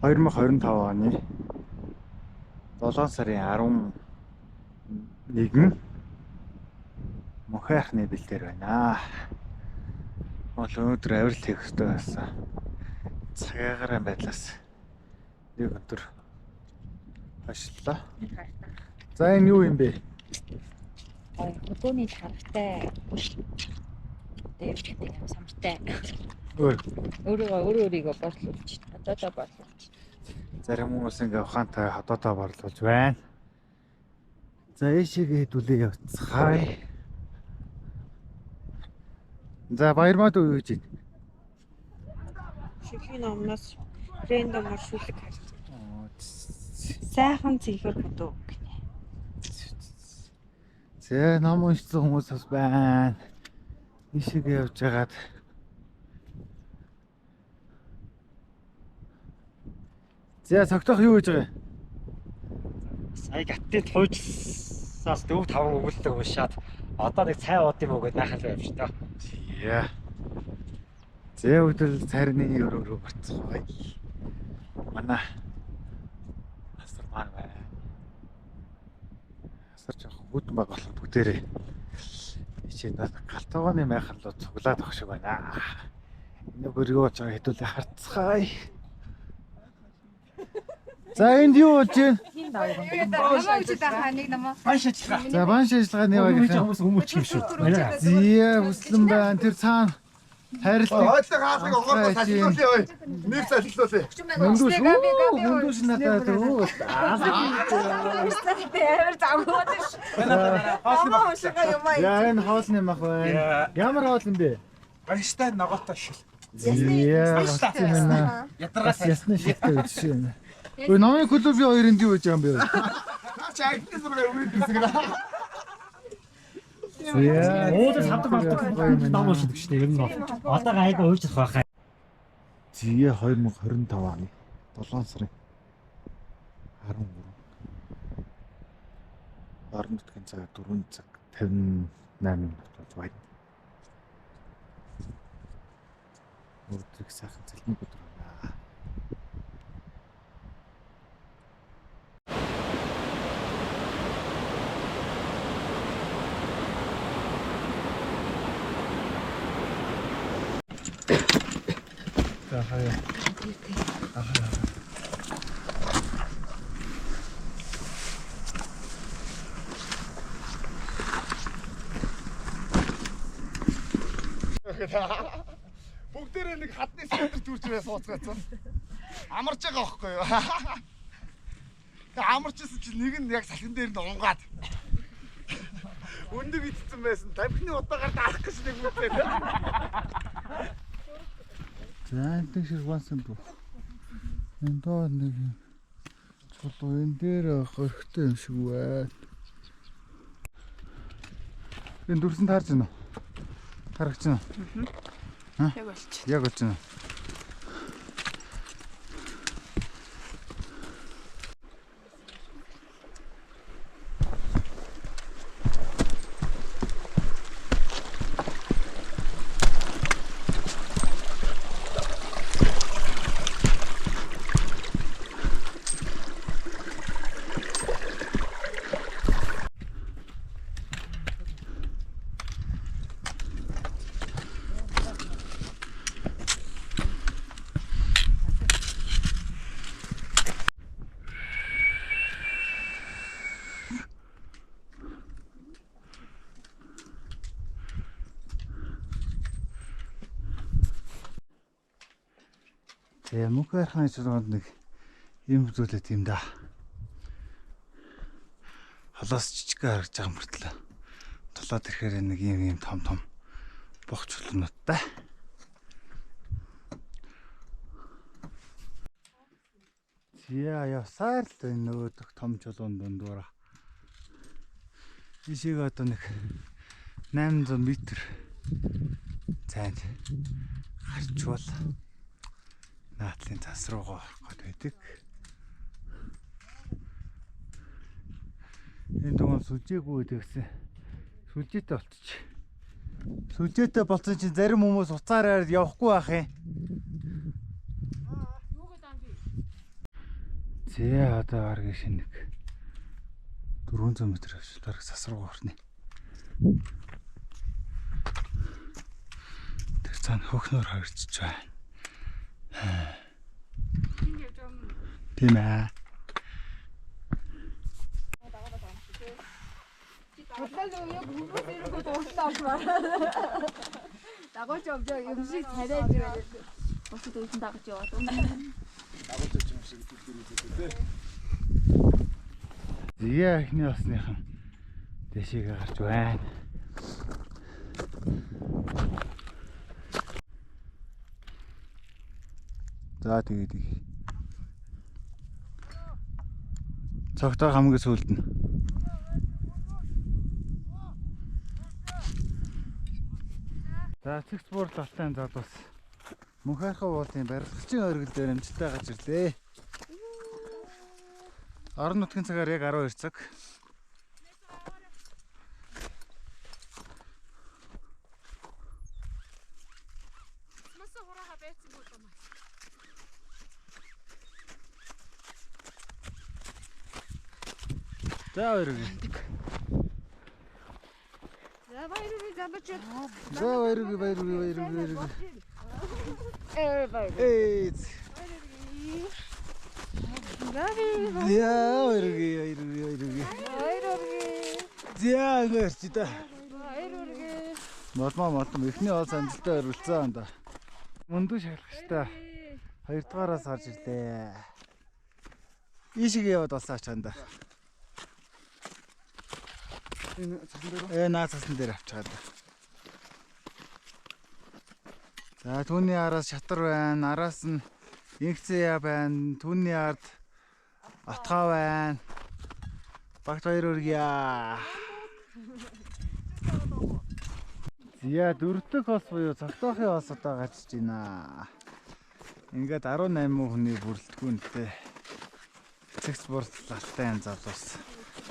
2025 оны 7 сарын 11 мөнхөн ахны бэлтээр байна. Бол өнөөдөр авирал хийх ёстой байсан. Цагаагаар байдлаас нэг өдөр хашлаа. За энэ юу юм бэ? Хөдөөний тархтай дээрхтэй самартай. Өөрийгөө борлуулж, одоодоо борлуулж. Зарим хүмүүс ингээ ухаантай одоодоо борлуулж байна. За ийшээгээ хэдүүлээ явцгаая. За баярмаа дүү юу гэж байна? Шүлгийн номноос рандомор шүлэг харж байна. Сайхан цэвэр хөдөө гэнэ. За ном уншсан хүмүүс бас байна. Ийшээгээ явж байгаад за цогтох юу гэж байгаа? Сая гаттын туйжсаас 4-5 өгүүлдэг уушаад одоо нэг цай ууд юм уу гэдээ найхал байв шүү дээ. Яа. Зэ өдөл царны өрөөрөө бацгаая. Манай асар маань байна. Асар жоох хөдөн баг болох бүгдээрээ ичээд галтгооны майханлуу цуглаад авах шиг байна. Энэ бөргөө жоо хэдүүлээ харцгаая. За энд юу болж байна? Банш ажиллагаа. За банш ажиллагааны баг хүмүүс өмөч юм шүү. зээ хүслэн байна. Тэр цаана харилцаг Ойлог хаалгыг огоос салхилуулъя ой. Нэг салхилуулъя. хүндүүш надад өө. Яа энэ хоолны мах байна. Ямар хоол юм бэ? Банштай ногоотой шил. Яа яна. Ядаргаас Ясны шигтэй үчшээ. Ой намын клубын хоёрын юу гэж юм бэ? Чи айтны зураг үргэлжлүүлсэн гэнэ. Яа. уудас хамт болдог ном уншдаг шүү дээ. Ер нь одоо айгаа уйжих байхаа. Зээ 2025 оны 7 сарын 13. Орон нутгийн цаг 4 цаг 58 минут болж байна. Өөрөөр сайхан цэлмэг өдөр байна. За хаяа. Бүгдээрээ нэг хадны сэтэр түрчрээ сууцгаацсан. Амарч байгаа байхгүй юу? Тэг амарчсан чинь нэг нь яг салхин дээр нь унгаад. Өндөг итцэн байсан. Тамхины удаагаар даах гэж нэг үгүй. За энэ шиг вансан дүү. Энэ доо нэг чулуу энэ дээр хорхтой юм шиг байна. Энэ дүрсэнд харж байна уу? Харагч байна уу? Яг болчих. Яг болж байна. Тэгээ мөнхөн ахны чулуунд нэг юм зүйлээд юм да. Холоос жижигхэн харагдаж байгаа мөртлөө. Толоод ирэхээр нэг юм том бох чулуунуудтай. Зя явсаар л энэ нөөдөх том чулуун дундуура. Ишиг одоо нэг 800 м цайнд гарчвал наатлын цас руугаа орох гэдэг. Энэ дуун сүлжээгүй гэсэн. Сүлжээтэй болчих. Сүлжээтэй болсон чинь зарим хүмүүс уцаараар явахгүй байх юм. Зээ одоо арга шинэ 400 м авчлаар сасруу орно. Тэр цаана хөхнөр харьцаж байна. Тийм ээ. Дагуулж явж юмшиг царайж байна. Босод үлдэн дагаж яваад байна. Дагуулж юм шиг хэлдэг үү? Зээ ихний осныхан дэшигээ гарч байна. За тэгээд цогтой хамгийн сүүлд нь. За цэгц буур лалтай залуус Мөнхайрхав уулын барилгын оргил дээр амжилттай гарч ирлээ. Орон нутгийн цагаар яг 12 цаг. За баярыг. За баярыг. Эй. Яа баярыг. За гэрч та. Молмоо ихний оос амжилттай өрүүлсэн да. Мөндөг шалгахтай. 2 дугаараас гарч ирлээ. Ийшээ яваад олсаач ханда. Наацсан дээр авчихад. За түүний араас шатар байна, араас нь инкцээ байна, түүний ард отгоо байна. Багт баяр өргөе. Зя дөрөвдөг хос буюу цогтойхын хос одоо гарчиж байна. Ингээд 18 хүний бүрэлдэхүүнтэй цэгц бурлалтай залуус.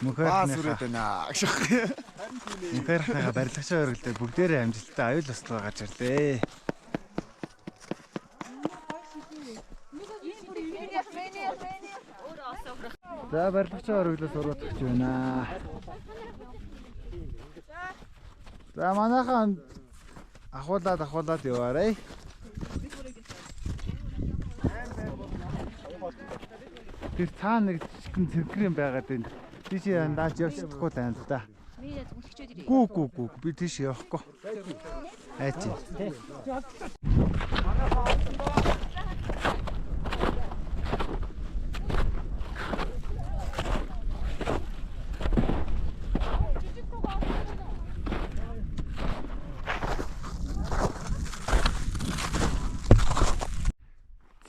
Мөнхайрхнаа байна. Мөнхайрхнаа барилгын оргил дээр бүгдээрээ амжилттай аюул ослоо гарч ирлээ. За барилгын оргилоос ураад өгч байна. За манайхан ахуулаад яваарай. Тэр цаана нэг жижигхэн цэргэн байгаад байна. Тийш наач явж чадахгүй тань л да. Гүү би тийш явахгүй. Айч.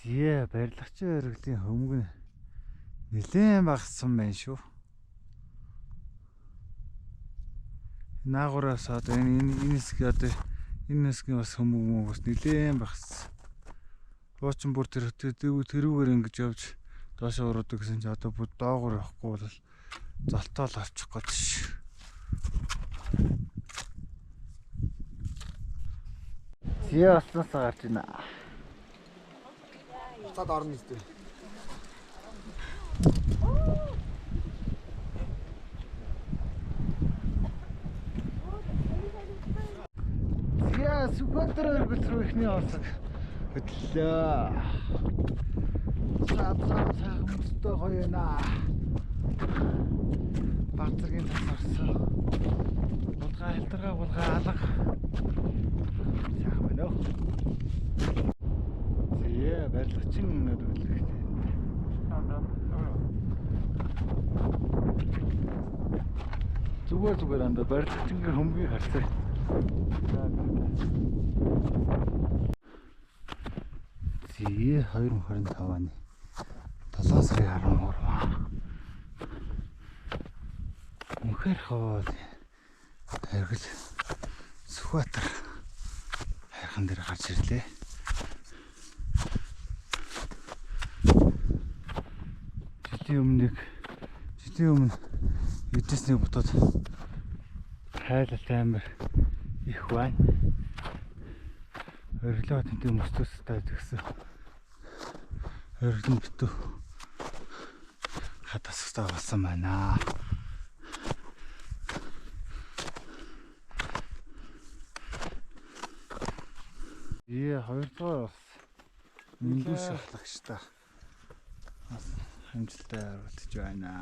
Зээ барилгачин оргилын хөмгөн нэлээд багассан байна шүү. Наагураас одоо энэ хэсгийн бас хөмгөн бас нэлээд багассан. Хуучин бүр тэрүүгээр ингэж явж доош уруудаг гэсэн чи одоо бүр доогуур явахгүй бол золтоол авчих гээд ш. Зээ осносоо гарч байна. Цаад орно үстэй. Яа сүхбатар өргөл рүү ихний оосог хөдлөө. Сайхан мөстэй гоё наа. Бацгийн тасарсан. Булгаа хэлтэргээ булгаа алга. Сайхан байна уу? Зээ барилгачин өргөлтэй. Зүгээр анда барилгачингийн хөмгийг харцаа. Зээ 2025 оны 7 сарын 13. Мөнхайрхав оргил Сүхбаатар хайрхан дээр гарч ирлээ. Жилийн өмнө эднэсний бутад хайлт амир их байна. Оргилоо тэнтэй мөстөөстэй тэгсэн. Оргилын битүү Ха тасгтаа болсон байна. Хоёрдугаар бас Миндүү шахлагчтай бас хэмжилтэй харагдаж байна.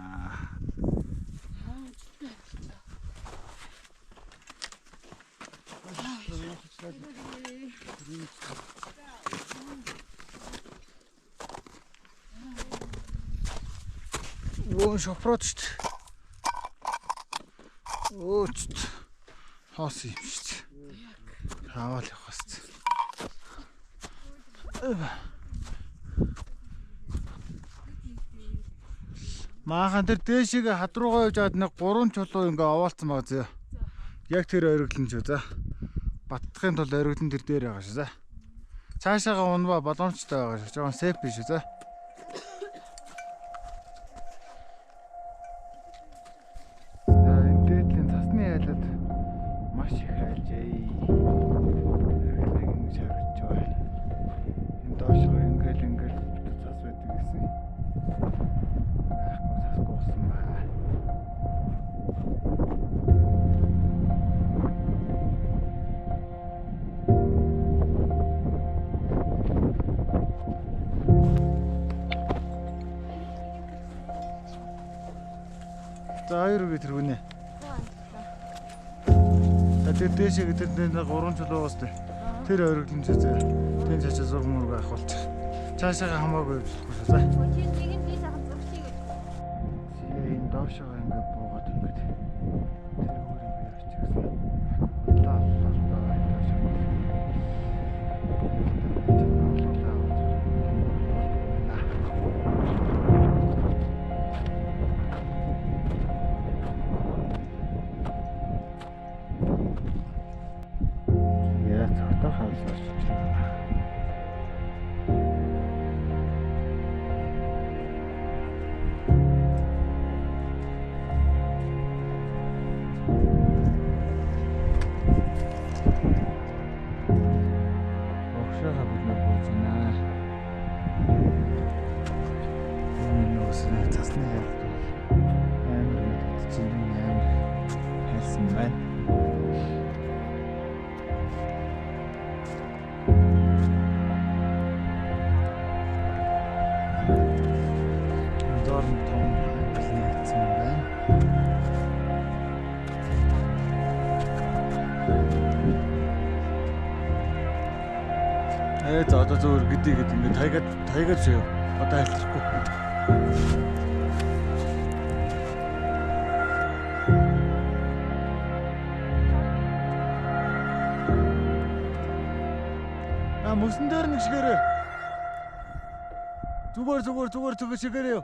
Оо шофрод шүү дээ. Оо ч хоос юм шүү дээ. Хаавал явах хэвчээ. Маахан тэр дээшээ хад руугаа явж аваад нэг 3 чулуу ингээ овоолцсон байгаа зөө. Яг тэр ойрогдлон шүү за. Баттахын тулд ойрогдлон тэр дээр байгаа шүү за. Цаашаага унбаа боломжтой байгаа шүү. Жохон сейф биш шүү за. Энэ дээдлийн цасны хайлаад маш их хайлжээ. Нэг шавж байна. Энэ доош ингээл цас байдаг гэсэн. За хоёр үгээ тэргүүнэ. Тэр дээшээ гэдэг нь 3 чулуугаас тэр ойрогдлон зээ. Тэн цаашаа зург мөрөг авахулчих. Цаашаа хамаагүй болохгүй шүү за. Чи нэг нь дээс ахад зурчих гэж. Энэ доошоо ингээд буугаад ингээд тэр хөрөөр бээр очижсэн. Лаа. За одоо зөвөр гэдэг ингээд тайгаад шив. Одоо альтрахгүй. Мөсөн дээр нэг шигээрээ. Зүгээр шигээрээ.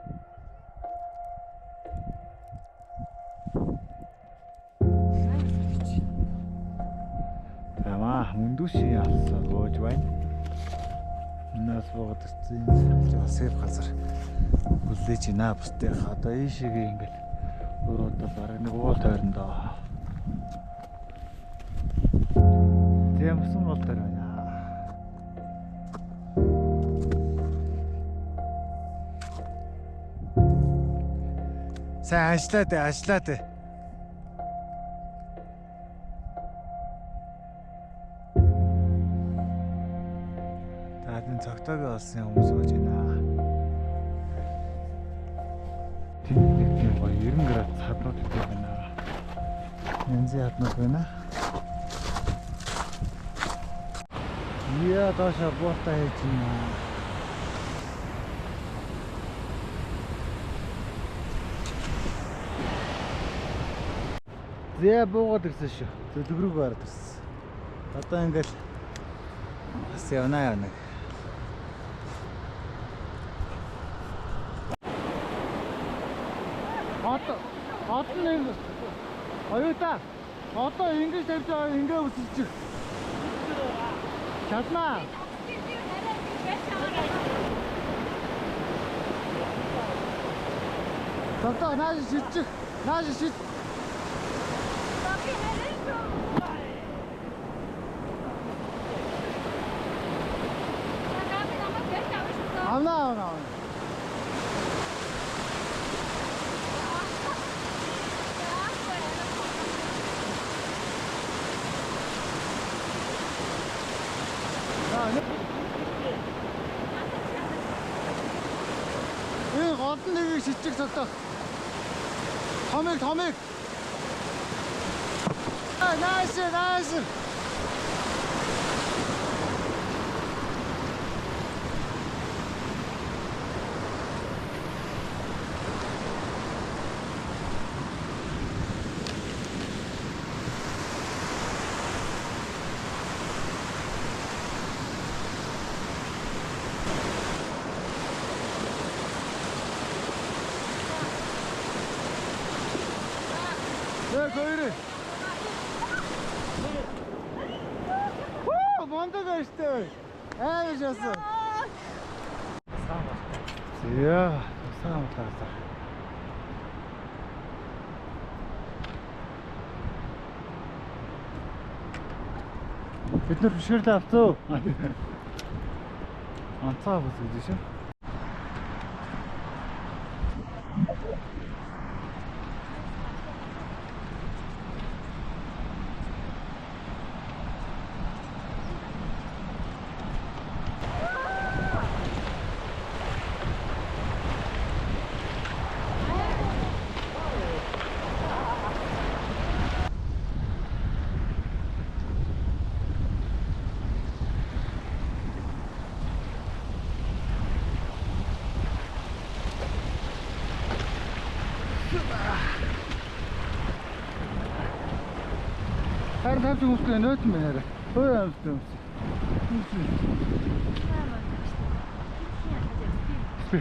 Тамаа мөндүши алсаа гоож байна. Нас богод цэцэн сейф газар хүлээж байна. Бусдын одоо ийшээгээ ингээл өрөөдөө бараг нэг уул тойрондоо. Тэмсэн бол төр байна. Сайн ажиллаа дээ. Цогтойг олсон хүмүүс байж байна. Тэнд гоё 90 градус хаднууд идэх байна. Янзын хаднууд байна. Яа доош буутаа хийж байна. Зэ буугаад ирсэн шүү. Зөвлөгрөг гараад ирсэн. Одоо ингээл бас явна. Одоо нэг оюута одоо ингэж тавьж байгаа ингээ өсөж чаднаа. Тогтоо нааш шидчих. Авна. олон нэгийг шижиг цодох. Томыг. Nice. Goyre. Мондог ashтэй. Яасан. Яа, сайн байна. Бид нар бишгэрлээ авцгаа. Анцаа бус гэж шүү. Харин тавч хүмүүстэй нөтөн байна арай. Хөөе амстай юм. Спи.